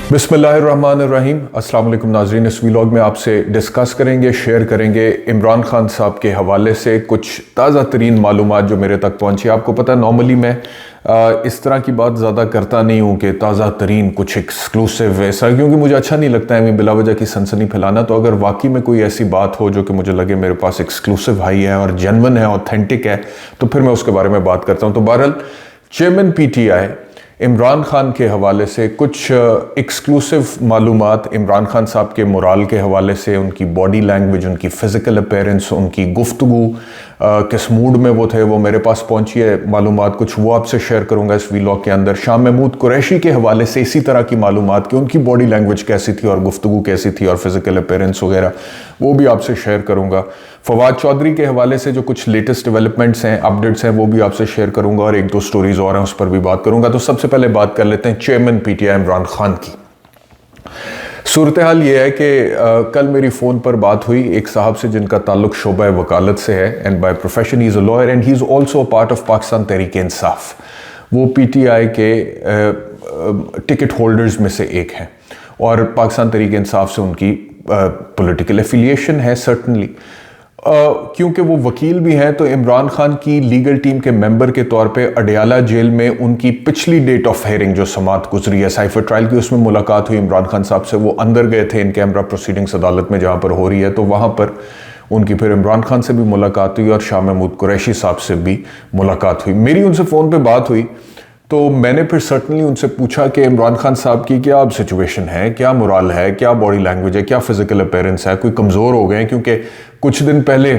बिस्मिल्लाहिर्रहमानिर्रहीम। अस्सलाम वालेकुम नाज़रीन, इस व्लॉग में आपसे डिस्कस करेंगे, शेयर करेंगे इमरान खान साहब के हवाले से कुछ ताज़ा तरीन मालूमात जो मेरे तक पहुँची। आपको पता है नॉर्मली मैं इस तरह की बात ज़्यादा करता नहीं हूँ कि ताज़ा तरीन कुछ एक्सक्लूसिव ऐसा, क्योंकि मुझे अच्छा नहीं लगता है मैं बिला वजह की सनसनी फैलाना। तो अगर वाकई में कोई ऐसी बात हो जो कि मुझे लगे मेरे पास एक्सक्लूसिव हाई है और जेन्युइन है, ऑथेंटिक है, तो फिर मैं उसके बारे में बात करता हूँ। तो बहरहाल चेयरमैन PTI इमरान खान के हवाले से कुछ एक्सक्लूसिव मालूमात, इमरान खान साहब के मोराल के हवाले से, उनकी बॉडी लैंग्वेज, उनकी फ़िज़िकल अपीयरेंस, उनकी गुफ्तगू, किस मूड में वो थे, वो मेरे पास पहुंची है मालूमात। कुछ वो आपसे शेयर करूंगा इस व्लॉग के अंदर। शाह महमूद कुरैशी के हवाले से इसी तरह की मालूमात कि उनकी बॉडी लैंग्वेज कैसी थी और गुफ्तगू कैसी थी और फिज़िकल अपीयरेंस वगैरह, वो भी आपसे शेयर करूंगा। फवाद चौधरी के हवाले से जो कुछ लेटेस्ट डेवलपमेंट्स हैं, अपडेट्स हैं, वो भी आपसे शेयर करूंगा और एक दो स्टोरीज और हैं उस पर भी बात करूंगा। तो सबसे पहले बात कर लेते हैं चेयरमैन PTI इमरान खान की। सूरत हाल ये है कि कल मेरी फ़ोन पर बात हुई एक साहब से जिनका ताल्लुक शोबा वकालत से है, and by profession he is a lawyer and he is also part of Pakistan Tehreek Insaf. वो PTI के टिकट होल्डर्स में से एक हैं और पाकिस्तान तहरीक इंसाफ से उनकी पॉलिटिकल एफिलिएशन है सर्टनली। क्योंकि वो वकील भी हैं, तो इमरान खान की लीगल टीम के मेंबर के तौर पे अडयाला जेल में उनकी पिछली डेट ऑफ हेयरिंग जो समात गुजरी है साइफर ट्रायल की, उसमें मुलाकात हुई इमरान खान साहब से। वो अंदर गए थे इन कैमरा प्रोसीडिंग्स अदालत में जहाँ पर हो रही है, तो वहाँ पर उनकी फिर इमरान खान से भी मुलाकात हुई और शाह महमूद कुरैशी साहब से भी मुलाकात हुई। मेरी उनसे फ़ोन पर बात हुई तो मैंने फिर सर्टनली उनसे पूछा कि इमरान खान साहब की क्या अब सिचुएशन है, क्या मोराल है, क्या बॉडी लैंग्वेज है, क्या फिजिकल अपीयरेंस है, कोई कमज़ोर हो गए हैं? क्योंकि कुछ दिन पहले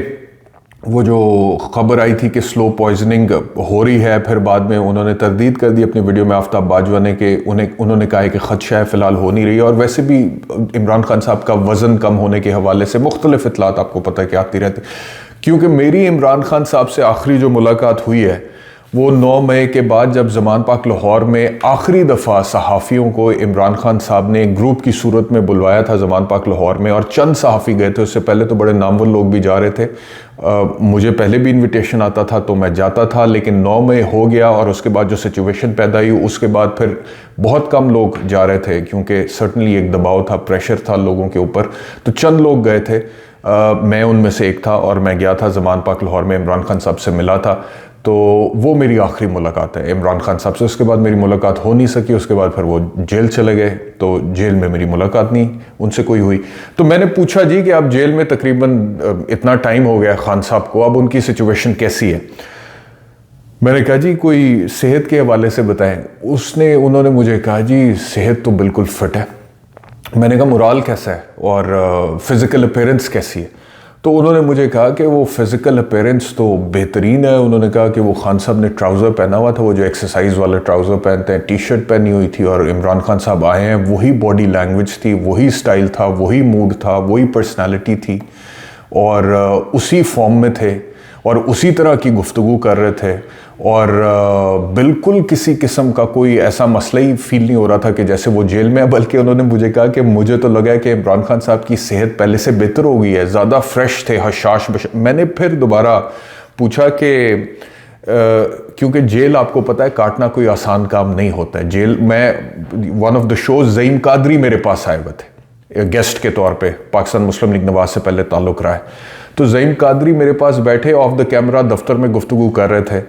वो जो खबर आई थी कि स्लो पॉइजनिंग हो रही है, फिर बाद में उन्होंने तरदीद कर दी अपनी वीडियो में आफ्ताब बाजवा ने कि उन्होंने कहा है कि खदशा है, फ़िलहाल हो नहीं रही। और वैसे भी इमरान खान साहब का वज़न कम होने के हवाले से मुख्तलिफ इतलात आपको पता है कि आती रहती। क्योंकि मेरी इमरान खान साहब से आखिरी जो मुलाकात हुई है वो 9 मई के बाद, जब ज़मान पाक लाहौर में आखिरी दफ़ा सहाफ़ियों को इमरान खान साहब ने ग्रुप की सूरत में बुलवाया था ज़मान पाक लाहौर में, और चंद सहाफ़ी गए थे। उससे पहले तो बड़े नामवर लोग भी जा रहे थे। मुझे पहले भी इनविटेशन आता था तो मैं जाता था, लेकिन 9 मई हो गया और उसके बाद जो सिचुएशन पैदा हुई उसके बाद फिर बहुत कम लोग जा रहे थे, क्योंकि सर्टनली एक दबाव था, प्रेशर था लोगों के ऊपर। तो चंद लोग गए थे, मैं उनमें से एक था और मैं गया था ज़मान पाक लाहौर में, इमरान खान साहब से मिला था। तो वो मेरी आखिरी मुलाकात है इमरान खान साहब से। उसके बाद मेरी मुलाकात हो नहीं सकी, उसके बाद फिर वो जेल चले गए, तो जेल में मेरी मुलाकात नहीं उनसे कोई हुई। तो मैंने पूछा जी कि आप जेल में तकरीबन इतना टाइम हो गया खान साहब को, अब उनकी सिचुएशन कैसी है? मैंने कहा जी कोई सेहत के हवाले से बताएं। उन्होंने मुझे कहा जी सेहत तो बिल्कुल फिट है। मैंने कहा मोराल कैसा है और फिज़िकल अपीयरेंस कैसी है? तो उन्होंने मुझे कहा कि वो फिज़िकल अपीयरेंस तो बेहतरीन है। उन्होंने कहा कि वो खान साहब ने ट्राउज़र पहना हुआ था, वो जो एक्सरसाइज वाला ट्राउज़र पहनते हैं, टी-शर्ट पहनी हुई थी, और इमरान खान साहब आए हैं, वही बॉडी लैंग्वेज थी, वही स्टाइल था, वही मूड था, वही पर्सनैलिटी थी, और उसी फॉर्म में थे और उसी तरह की गुफ्तगू कर रहे थे, और बिल्कुल किसी किस्म का कोई ऐसा मसला ही फील नहीं हो रहा था कि जैसे वो जेल में है। बल्कि उन्होंने मुझे कहा कि मुझे तो लगा है कि इमरान खान साहब की सेहत पहले से बेहतर हो गई है, ज़्यादा फ्रेश थे, हशाश मैंने फिर दोबारा पूछा कि क्योंकि जेल आपको पता है काटना कोई आसान काम नहीं होता है। जेल में one of the shows Zaeem Qadri मेरे पास आए हुए थे गेस्ट के तौर पे, पाकिस्तान मुस्लिम लीग नवाज से पहले ताल्लुक़ रहा है। तो ज़ईम कादरी मेरे पास बैठे ऑफ द कैमरा दफ्तर में गुफ्तगू कर रहे थे,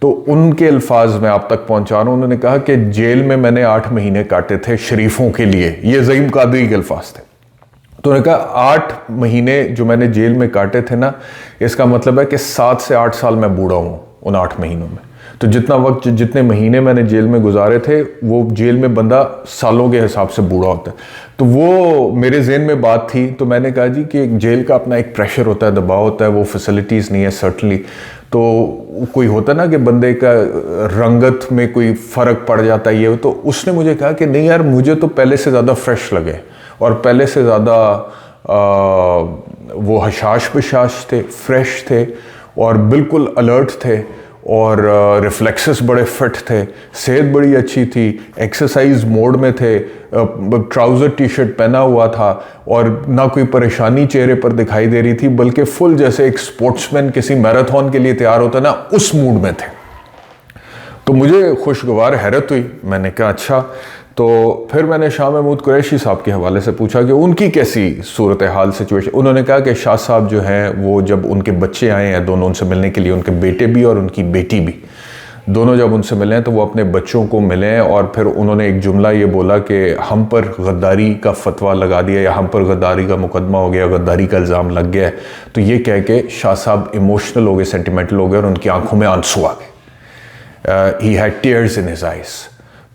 तो उनके अल्फाज मैं आप तक पहुंचा रहा हूँ। उन्होंने कहा कि जेल में मैंने 8 महीने काटे थे शरीफों के लिए, ये ज़ईम कादरी के अल्फाज थे। तो उन्होंने कहा 8 महीने जो मैंने जेल में काटे थे ना, इसका मतलब है कि 7 से 8 साल मैं बूढ़ा हूँ उन 8 महीनों में। तो जितना वक्त, जितने महीने मैंने जेल में गुजारे थे, वो जेल में बंदा सालों के हिसाब से बूढ़ा होता है। तो वो मेरे ज़हन में बात थी, तो मैंने कहा जी कि जेल का अपना एक प्रेशर होता है, दबाव होता है, वो फैसिलिटीज़ नहीं है सर्टनली। तो कोई होता ना कि बंदे का रंगत में कोई फ़र्क पड़ जाता है ये। तो उसने मुझे कहा कि नहीं यार, मुझे तो पहले से ज़्यादा फ्रेश लगे और पहले से ज़्यादा वो हशाश बशाश थे, फ्रेश थे और बिल्कुल अलर्ट थे, और रिफ्लेक्सेस बड़े फिट थे, सेहत बड़ी अच्छी थी, एक्सरसाइज मोड में थे, ट्राउज़र टी-शर्ट पहना हुआ था, और ना कोई परेशानी चेहरे पर दिखाई दे रही थी, बल्कि फुल जैसे एक स्पोर्ट्समैन किसी मैराथन के लिए तैयार होता ना, उस मूड में थे। तो मुझे खुशगवार हैरत हुई। मैंने कहा अच्छा। तो फिर मैंने शाह महमूद कुरैशी साहब के हवाले से पूछा कि उनकी कैसी सूरत हाल सिचुएशन। उन्होंने कहा कि शाह साहब जो हैं वो जब उनके बच्चे आए हैं दोनों उनसे मिलने के लिए, उनके बेटे भी और उनकी बेटी भी, दोनों जब उनसे मिले हैं तो वो अपने बच्चों को मिले हैं और फिर उन्होंने एक जुमला ये बोला कि हम पर गद्दारी का फतवा लगा दिया या हम पर गद्दारी का मुकदमा हो गया, गद्दारी का इल्ज़ाम लग गया है। तो ये कह के शाह साहब इमोशनल हो गए, सेंटिमेंटल हो गए और उनकी आंखों में आंसू आ गए। He had tears in his eyes.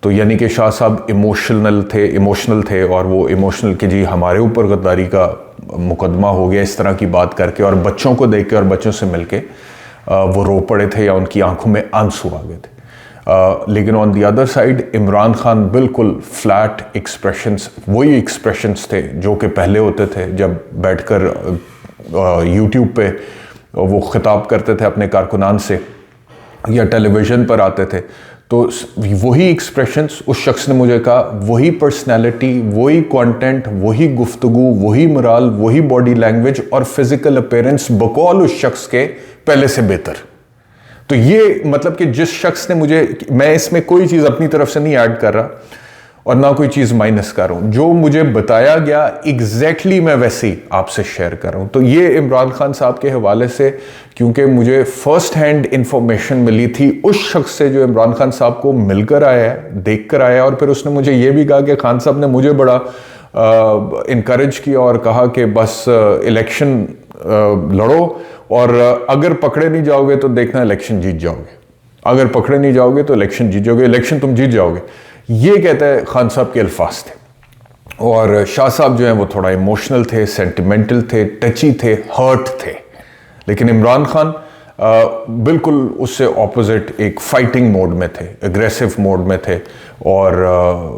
तो यानी कि शाह साहब इमोशनल थे और वो इमोशनल कि जी हमारे ऊपर गद्दारी का मुकदमा हो गया, इस तरह की बात करके, और बच्चों को देख के और बच्चों से मिल के वो रो पड़े थे या उनकी आंखों में आंसू आ गए थे। लेकिन on the other side Imran Khan बिल्कुल फ्लैट एक्सप्रेशंस, वही एक्सप्रेशंस थे जो कि पहले होते थे जब बैठकर यूट्यूब पे वो खिताब करते थे अपने कारकुनान से या टेलीविज़न पर आते थे। तो वही एक्सप्रेशंस उस शख्स ने मुझे कहा, वही पर्सनैलिटी, वही कंटेंट, वही गुफ्तगू, वही मोराल, वही बॉडी लैंग्वेज और फिजिकल अपीयरेंस बकौल उस शख्स के पहले से बेहतर। तो ये मतलब कि जिस शख्स ने मुझे, मैं इसमें कोई चीज़ अपनी तरफ से नहीं ऐड कर रहा और ना कोई चीज़ माइनस कर रहा हूँ, जो मुझे बताया गया एग्जैक्टली मैं वैसे ही आपसे शेयर कर रहा हूँ। तो ये इमरान खान साहब के हवाले से, क्योंकि मुझे फर्स्ट हैंड इंफॉर्मेशन मिली थी उस शख्स से जो इमरान खान साहब को मिलकर आया है, देख कर आया है, और फिर उसने मुझे ये भी कहा कि खान साहब ने मुझे बड़ा इनकरेज किया और कहा कि बस इलेक्शन लड़ो और अगर पकड़े नहीं जाओगे तो देखना इलेक्शन जीत जाओगे, अगर पकड़े नहीं जाओगे तो इलेक्शन जीत जाओगे, इलेक्शन तुम जीत जाओगे। ये कहता है खान साहब के अल्फाज थे। और शाह साहब जो हैं वो थोड़ा इमोशनल थे, सेंटिमेंटल थे, टची थे, हर्ट थे। लेकिन इमरान खान बिल्कुल उससे ऑपोजिट एक फाइटिंग मोड में थे, एग्रेसिव मोड में थे और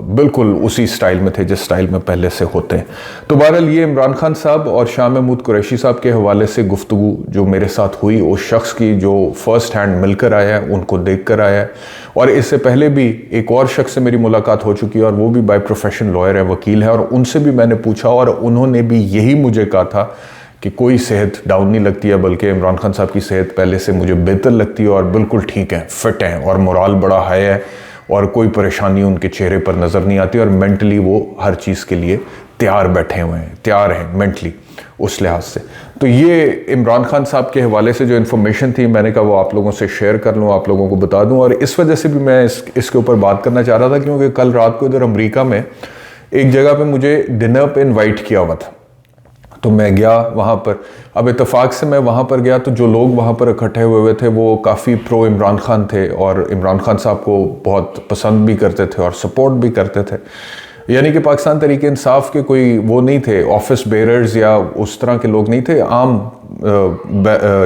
बिल्कुल उसी स्टाइल में थे जिस स्टाइल में पहले से होते हैं। तो बहरहाल ये इमरान खान साहब और शाह महमूद कुरैशी साहब के हवाले से गुफ्तगू जो मेरे साथ हुई उस शख्स की जो फर्स्ट हैंड मिलकर आया है, उनको देख कर आया है। और इससे पहले भी एक और शख्स से मेरी मुलाकात हो चुकी है और वो भी बाय प्रोफेशन लॉयर है, वकील है, और उनसे भी मैंने पूछा और उन्होंने भी यही मुझे कहा था कि कोई सेहत डाउन नहीं लगती है, बल्कि इमरान खान साहब की सेहत पहले से मुझे बेहतर लगती है और बिल्कुल ठीक है, फिट हैं और मोराल बड़ा हाई है और कोई परेशानी उनके चेहरे पर नज़र नहीं आती और मेंटली वो हर चीज़ के लिए तैयार बैठे हुए हैं, तैयार हैं मेंटली उस लिहाज से। तो ये इमरान खान साहब के हवाले से जो इन्फॉर्मेशन थी मैंने कहा वो आप लोगों से शेयर कर लूँ, आप लोगों को बता दूँ। और इस वजह से भी मैं इसके ऊपर बात करना चाह रहा था क्योंकि कल रात को इधर अमरीका में एक जगह पर मुझे डिनर पर इन्वाइट किया हुआ था, तो मैं गया वहाँ पर। अब इत्तेफाक से मैं वहाँ पर गया तो जो लोग वहाँ पर इकट्ठे हुए थे वो काफ़ी प्रो इमरान खान थे और इमरान खान साहब को बहुत पसंद भी करते थे और सपोर्ट भी करते थे। यानी कि पाकिस्तान तहरीक इंसाफ के कोई वो नहीं थे, ऑफिस बेरर्स या उस तरह के लोग नहीं थे, आम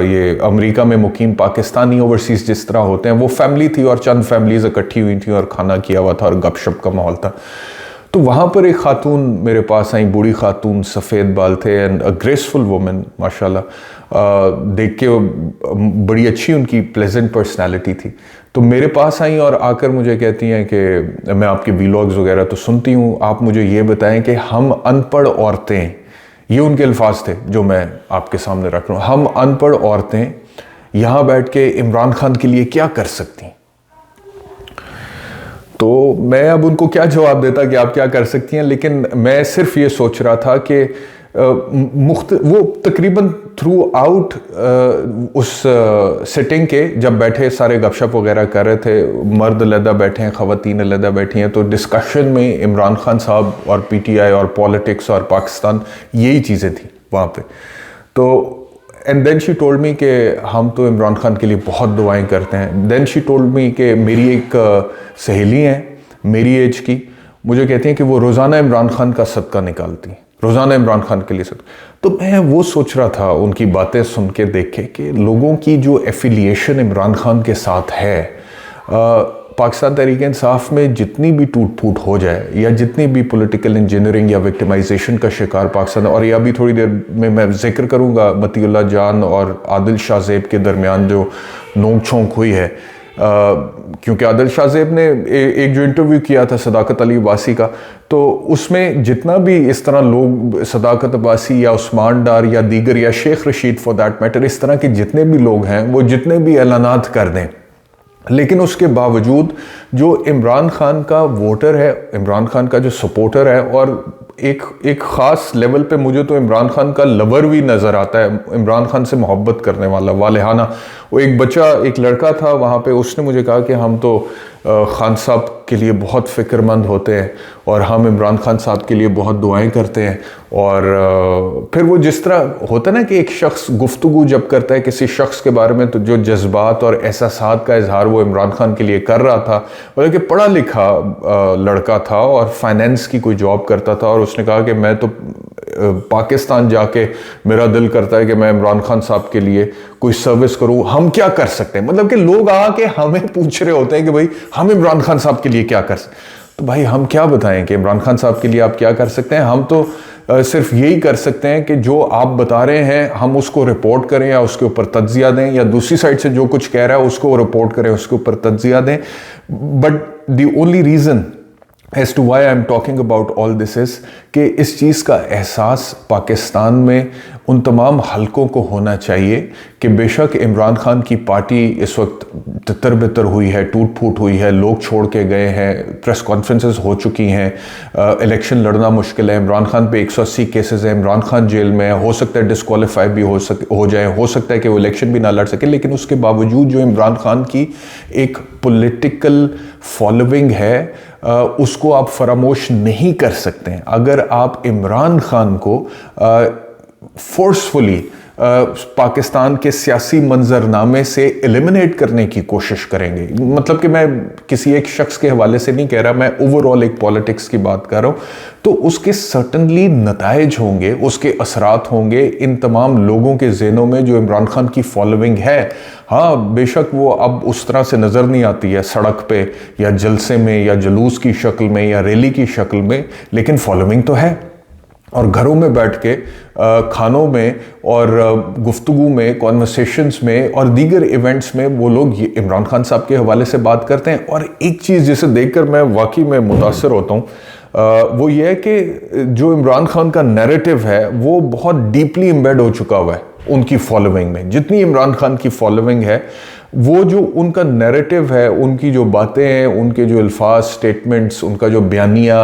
ये अमेरिका में मुकीम पाकिस्तानी ओवरसीज़ जिस तरह होते हैं वो फैमिली थी और चंद फैमिलीज़ इकट्ठी हुई थी और खाना किया हुआ था और गपशप का माहौल था। तो वहाँ पर एक खातून मेरे पास आई, बूढ़ी खातून, सफ़ेद बाल थे एंड अ ग्रेसफुल वुमन माशाल्लाह, देख के बड़ी अच्छी उनकी प्लेजेंट पर्सनालिटी थी। तो मेरे पास आई और आकर मुझे कहती हैं कि मैं आपके वीलॉग्स वगैरह तो सुनती हूँ, आप मुझे ये बताएं कि हम अनपढ़ औरतें, ये उनके अल्फाज थे जो मैं आपके सामने रख रहा हूँ, हम अनपढ़ औरतें यहाँ बैठ के इमरान खान के लिए क्या कर सकती हैं। तो मैं अब उनको क्या जवाब देता कि आप क्या कर सकती हैं, लेकिन मैं सिर्फ ये सोच रहा था कि वो तकरीबन थ्रू आउट उस सिटिंग के जब बैठे सारे गपशप वगैरह कर रहे थे, मर्द अलहदा बैठे हैं, ख़वातीन अलहदा बैठी हैं, तो डिस्कशन में इमरान खान साहब और पीटीआई और पॉलिटिक्स और पाकिस्तान यही चीज़ें थी वहाँ पे। तो and then she told me कि हम तो इमरान खान के लिए बहुत दुआएं करते हैं। देन शी टोल्ड मी कि मेरी एक सहेली हैं मेरी एज की, मुझे कहती हैं कि वो रोज़ाना इमरान खान का सदका निकालती हैं, रोज़ाना इमरान खान के लिए सदका। तो मैं वो सोच रहा था उनकी बातें सुन के देखे कि लोगों की जो एफिलिएशन इमरान खान के साथ है, पाकिस्तान तहरीक इंसाफ में जितनी भी टूट फूट हो जाए या जितनी भी पॉलिटिकल इंजीनियरिंग या विक्टिमाइजेशन का शिकार पाकिस्तान, और ये अभी थोड़ी देर में मैं जिक्र करूँगा मतीउल्लाह जान और आदिल शाहजेब के दरमियान जो नोक झोंक हुई है, क्योंकि आदिल शाहजेब ने एक जो इंटरव्यू किया था सदाकत अली अब्बासी का, तो उसमें जितना भी इस तरह लोग, सदाकत अब्बासी या उस्मान डार या दीगर या Sheikh Rashid for that matter, इस तरह के जितने भी लोग हैं वो जितने भी ऐलानात कर दें लेकिन उसके बावजूद जो इमरान खान का वोटर है, इमरान खान का जो सपोर्टर है, और एक ख़ास लेवल पे मुझे तो इमरान खान का लवर भी नज़र आता है, इमरान खान से मोहब्बत करने वाला, वालेहाना। वो एक बच्चा, एक लड़का था वहाँ पे, उसने मुझे कहा कि हम तो खान साहब के लिए बहुत फ़िक्रमंद होते हैं और हम इमरान खान साहब के लिए बहुत दुआएं करते हैं। और फिर वो जिस तरह होता है ना कि एक शख्स गुफ्तगू जब करता है किसी शख्स के बारे में, तो जो जज्बात और एहसासात का इजहार वो इमरान खान के लिए कर रहा था, मतलब कि पढ़ा लिखा लड़का था और फाइनेंस की कोई जॉब करता था, और उसने कहा कि मैं तो पाकिस्तान जाके मेरा दिल करता है कि मैं इमरान खान साहब के लिए कोई सर्विस करूं, हम क्या कर सकते हैं। मतलब कि लोग आके हमें पूछ रहे होते हैं कि भाई हम इमरान खान साहब के लिए क्या कर सकते हैं। तो भाई हम क्या बताएं कि इमरान खान साहब के लिए आप क्या कर सकते हैं। हम तो सिर्फ यही कर सकते हैं कि जो आप बता रहे हैं हम उसको रिपोर्ट करें या उसके ऊपर तज्जिया दें, या दूसरी साइड से जो कुछ कह रहा है उसको रिपोर्ट करें, उसके ऊपर तज्जिया दें। But the only reason as to why I am talking about all this is कि इस चीज़ का एहसास पाकिस्तान में उन तमाम हलकों को होना चाहिए कि बेशक इमरान खान की पार्टी इस वक्त तितर बितर हुई है, टूट फूट हुई है, लोग छोड़ के गए हैं, प्रेस कॉन्फ्रेंसेस हो चुकी हैं, इलेक्शन लड़ना मुश्किल है, इमरान खान पे 180 केसेस हैं, इमरान खान जेल में है, हो सकता है डिस्क्वालीफाई भी हो जाए, हो सकता है कि वो इलेक्शन भी ना लड़ सके। लेकिन उसके बावजूद जो इमरान खान की एक पॉलिटिकल फॉलोइंग है उसको आप फरामोश नहीं कर सकते हैं। अगर आप इमरान खान को फोर्सफुली पाकिस्तान के सियासी मंजरनामे से एलिमिनेट करने की कोशिश करेंगे, मतलब कि मैं किसी एक शख्स के हवाले से नहीं कह रहा, मैं ओवरऑल एक पॉलिटिक्स की बात कर रहा हूँ, तो उसके सर्टनली नताइज होंगे, उसके असरात होंगे इन तमाम लोगों के ज़हनों में जो इमरान खान की फॉलोइंग है। हाँ, बेशक वो अब उस तरह से नज़र नहीं आती है सड़क पे या जलसे में या जुलूस की शक्ल में या रैली की शक्ल में, लेकिन फॉलोइंग तो है। और घरों में बैठ के खानों में और गुफ्तगू में, कॉन्वर्सेशंस में और दीगर इवेंट्स में वो लोग इमरान खान साहब के हवाले से बात करते हैं। और एक चीज़ जिसे देखकर मैं वाकई में मुतासर होता हूँ, वो ये है कि जो इमरान खान का नैरेटिव है वो बहुत डीपली एम्बेड हो चुका हुआ है उनकी फॉलोइंग में। जितनी इमरान खान की फॉलोइंग है, वो जो उनका नैरेटिव है, उनकी जो बातें हैं, उनके जो अल्फाज, स्टेटमेंट्स, उनका जो बयानिया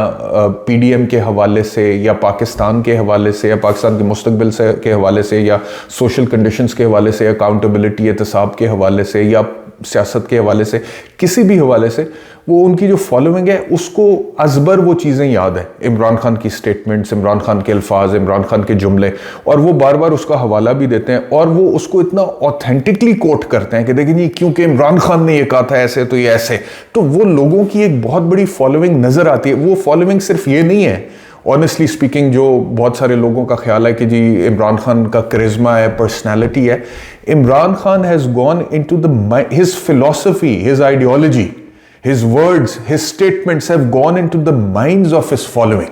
पीडीएम के हवाले से या पाकिस्तान के हवाले से या पाकिस्तान के मुस्तकबिल से के हवाले से या सोशल कंडीशंस के हवाले से, अकाउंटेबिलिटी, एहतसाब के हवाले से या सियासत के हवाले से, किसी भी हवाले से, वो उनकी जो फॉलोइंग है उसको अजबर वो चीज़ें याद है, इमरान खान की स्टेटमेंट्स, इमरान खान के अल्फाज, इमरान खान के जुमले, और वो बार बार उसका हवाला भी देते हैं और वो उसको इतना ऑथेंटिकली कोट करते हैं कि देखिए जी क्योंकि इमरान खान ने ये कहा था ऐसे तो ये ऐसे। तो वो लोगों की एक बहुत बड़ी फॉलोइंग नज़र आती है। वो फॉलोइंग सिर्फ ये नहीं है, ऑनेस्टली स्पीकिंग, जो बहुत सारे लोगों का ख्याल है कि जी इमरान खान का करिश्मा है, पर्सनैलिटी है। Imran Khan has gone into the his philosophy, his ideology, his words, his statements have gone into the minds of his following,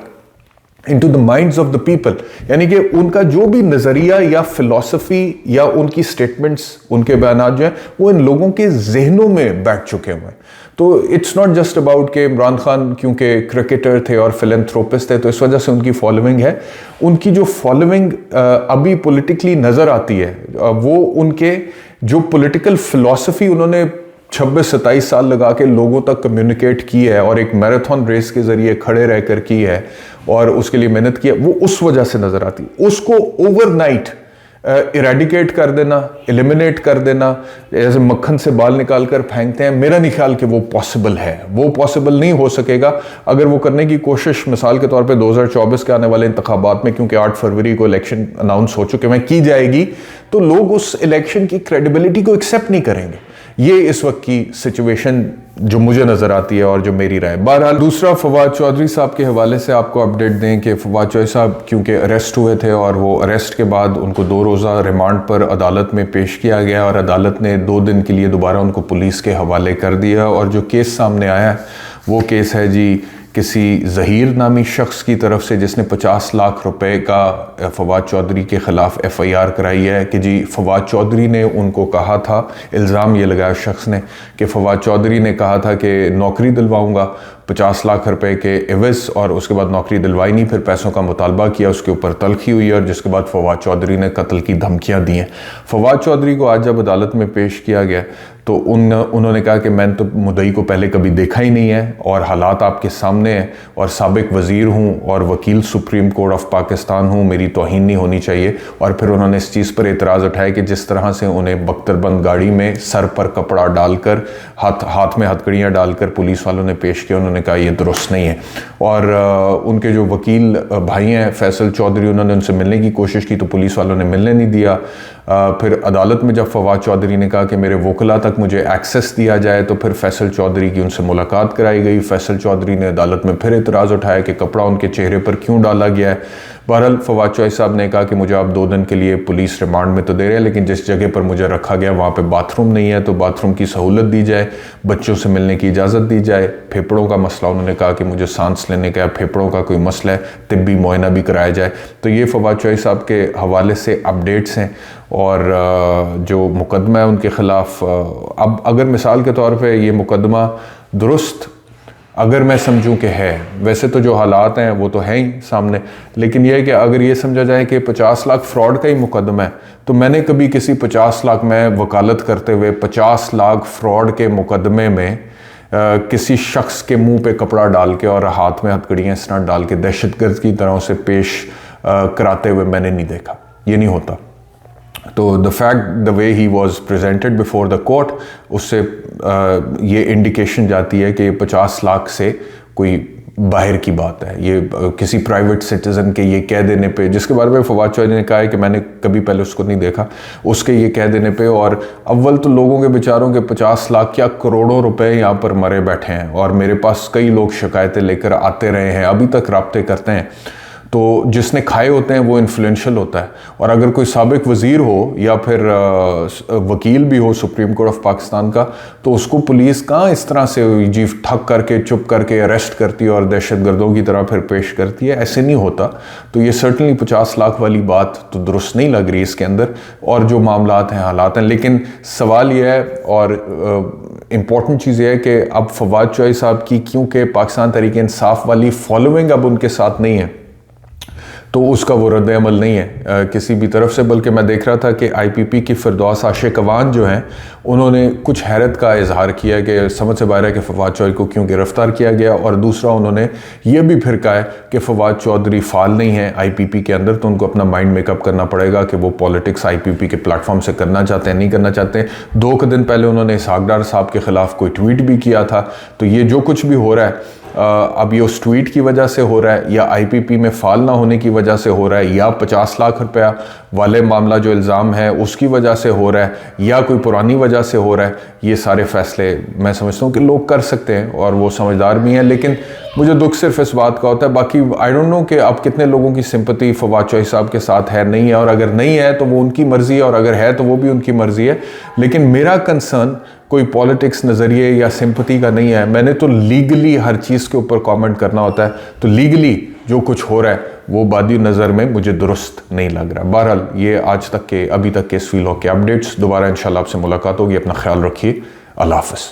into the minds of the people। यानी कि उनका जो भी नज़रिया या फिलॉसफी या उनकी स्टेटमेंट्स, उनके बयान जो हैं, वो इन लोगों के जहनों में बैठ चुके हुए हैं। तो इट्स नॉट जस्ट अबाउट कि इमरान खान क्योंकि क्रिकेटर थे और फिलैंथ्रोपिस्ट थे तो इस वजह से उनकी फॉलोइंग है। उनकी जो फॉलोइंग अभी पॉलिटिकली नज़र आती है, वो उनके जो पॉलिटिकल फिलॉसफी उन्होंने 26-27 साल लगा के लोगों तक कम्युनिकेट की है और एक मैराथन रेस के ज़रिए खड़े रहकर की है और उसके लिए मेहनत की है, वो उस वजह से नज़र आती है। उसको ओवरनाइट इरेडिकेट कर देना, एलिमिनेट कर देना, जैसे मक्खन से बाल निकाल कर फेंकते हैं, मेरा नहीं ख्याल कि वो पॉसिबल है। वो पॉसिबल नहीं हो सकेगा। अगर वो करने की कोशिश मिसाल के तौर पे 2024 के आने वाले इंतखाबात में, क्योंकि 8 फरवरी को इलेक्शन अनाउंस हो चुके हैं, की जाएगी, तो लोग उस इलेक्शन की क्रेडिबिलिटी को एक्सेप्ट नहीं करेंगे। ये इस वक्त की सिचुएशन जो मुझे नज़र आती है और जो मेरी राय। बहरहाल दूसरा, फवाद चौधरी साहब के हवाले से आपको अपडेट दें कि फवाद चौधरी साहब क्योंकि अरेस्ट हुए थे और वो अरेस्ट के बाद उनको 2 रोज़ा रिमांड पर अदालत में पेश किया गया और अदालत ने 2 दिन के लिए दोबारा उनको पुलिस के हवाले कर दिया। और जो केस सामने आया है वो केस है जी किसी ज़हीर नामी शख्स की तरफ से जिसने 50 लाख रुपए का फवाद चौधरी के ख़िलाफ़ FIR कराई है कि जी फवाद चौधरी ने उनको कहा था, इल्ज़ाम ये लगाया शख्स ने कि फवाद चौधरी ने कहा था कि नौकरी दिलवाऊंगा, 50 लाख रुपए के एवज और उसके बाद नौकरी दिलवाई नहीं, फिर पैसों का मुतालबा किया, उसके ऊपर तलखी हुई और जिसके बाद फवाद चौधरी ने कत्ल की धमकियां दी हैं। फवाद चौधरी को आज जब अदालत में पेश किया गया तो उन्होंने कहा कि मैंने तो मुद्दई को पहले कभी देखा ही नहीं है और हालात आपके सामने हैं और साबिक वज़ीर हूँ और वकील सुप्रीम कोर्ट ऑफ पाकिस्तान हूँ, मेरी तौहीन नहीं होनी चाहिए। और फिर उन्होंने इस चीज़ पर एतराज़ उठाया कि जिस तरह से उन्हें बख्तरबंद गाड़ी में सर पर कपड़ा डालकर हाथ में हथकड़ियाँ डालकर पुलिस वालों ने पेश किया, उन्होंने कहा यह दुरुस्त नहीं है। और उनके जो वकील भाई हैं फैसल चौधरी, उन्होंने उनसे मिलने की कोशिश की तो पुलिस वालों ने मिलने नहीं दिया। फिर अदालत में जब फवाद चौधरी ने कहा कि मेरे वकला तक मुझे एक्सेस दिया जाए तो फिर फैसल चौधरी की उनसे मुलाकात कराई गई। फैसल चौधरी ने अदालत में फिर एतराज़ उठाया कि कपड़ा उनके चेहरे पर क्यों डाला गया है। बहरहाल फवाद चौधरी साहब ने कहा कि मुझे आप 2 दिन के लिए पुलिस रिमांड में तो दे रहे हैं, लेकिन जिस जगह पर मुझे रखा गया वहाँ पे बाथरूम नहीं है, तो बाथरूम की सहूलत दी जाए, बच्चों से मिलने की इजाज़त दी जाए। फेफड़ों का मसला, उन्होंने कहा कि मुझे सांस लेने का फेफड़ों का कोई मसला है, तिब्बी मुआयना भी कराया जाए। तो ये फवाद चौधरी साहब के हवाले से अपडेट्स हैं। और जो मुकदमा है उनके ख़िलाफ़, अब अगर मिसाल के तौर पे ये मुकदमा दुरुस्त अगर मैं समझूं कि है, वैसे तो जो हालात हैं वो तो हैं ही सामने, लेकिन यह है कि अगर ये समझा जाए कि 50 लाख फ्रॉड का ही मुकदमा है, तो मैंने कभी किसी 50 लाख में वकालत करते हुए 50 लाख फ्रॉड के मुकदमे में किसी शख्स के मुंह पे कपड़ा डाल के और हाथ में हथकड़ियाँ इस तरह डाल के दहशतगर्द की तरह उसे पेश कराते हुए मैंने नहीं देखा। ये नहीं होता। तो the fact the way he was presented before the court, उससे ये इंडिकेशन जाती है कि 50 लाख से कोई बाहर की बात है। ये किसी प्राइवेट सिटीज़न के ये कह देने पे, जिसके बारे में फवाद चौधरी ने कहा है कि मैंने कभी पहले उसको नहीं देखा, उसके ये कह देने पे, और अव्वल तो लोगों के बेचारों के 50 लाख क्या करोड़ों रुपए यहाँ पर मरे बैठे हैं। और मेरे पास कई लोग शिकायतें लेकर आते रहे हैं, अभी तक राब्ते करते हैं। तो जिसने खाए होते हैं वो इन्फ्लुएंशियल होता है। और अगर कोई साबिक वज़ीर हो या फिर वकील भी हो सुप्रीम कोर्ट ऑफ पाकिस्तान का, तो उसको पुलिस कहाँ इस तरह से जी ठग करके चुप करके अरेस्ट करती है और दहशतगर्दों की तरह फिर पेश करती है, ऐसे नहीं होता। तो ये सर्टनली 50 लाख वाली बात तो दुरुस्त नहीं लग रही इसके अंदर, और जो मामलात हैं हालात हैं। लेकिन सवाल यह है और इम्पॉर्टेंट चीज़ यह है कि अब फवाद चौधरी साहब की क्योंकि पाकिस्तान तहरीक इंसाफ वाली फॉलोइंग अब उनके साथ नहीं है, तो उसका वो रद्द अमल नहीं है किसी भी तरफ से। बल्कि मैं देख रहा था कि IPP की फिरदौस आशिक अवान जो हैं, उन्होंने कुछ हैरत का इजहार किया कि समझ से बाहर है कि फवाद चौधरी को क्यों गिरफ्तार किया गया। और दूसरा उन्होंने ये भी फिर कहा है कि फवाद चौधरी फाल नहीं है IPP के अंदर, तो उनको अपना माइंड मेकअप करना पड़ेगा कि वो पॉलिटिक्स IPP के प्लेटफॉर्म से करना चाहते हैं नहीं करना चाहते हैं। 2 दिन पहले उन्होंने इसहाक डार साहब के ख़िलाफ़ कोई ट्वीट भी किया था। तो ये जो कुछ भी हो रहा है अब ये उस ट्वीट की वजह से हो रहा है, या IPP में फाल ना होने की वजह से हो रहा है, या 50 लाख रुपया वाले मामला जो इल्ज़ाम है उसकी वजह से हो रहा है, या कोई पुरानी वजह से हो रहा है, ये सारे फैसले मैं समझता हूँ कि लोग कर सकते हैं और वो समझदार भी हैं। लेकिन मुझे दुख सिर्फ इस बात का होता है, बाकी आई डोंट नो कि अब कितने लोगों की सिंपति फवाद चौधरी साहब के साथ है नहीं है, और अगर नहीं है तो वो उनकी मर्ज़ी है, और अगर है तो वो भी उनकी मर्ज़ी है। लेकिन मेरा कंसर्न कोई पॉलिटिक्स नज़रिए या सिंपति का नहीं है। मैंने तो लीगली हर चीज़ के ऊपर कमेंट करना होता है, तो लीगली जो कुछ हो रहा है वो बादी नज़र में मुझे दुरुस्त नहीं लग रहा। बहरहाल ये आज तक के अभी तक के इस वीलॉग के अपडेट्स। दोबारा इंशाल्लाह आपसे मुलाकात होगी। अपना ख्याल रखिए। अल्लाह हाफ़िज़।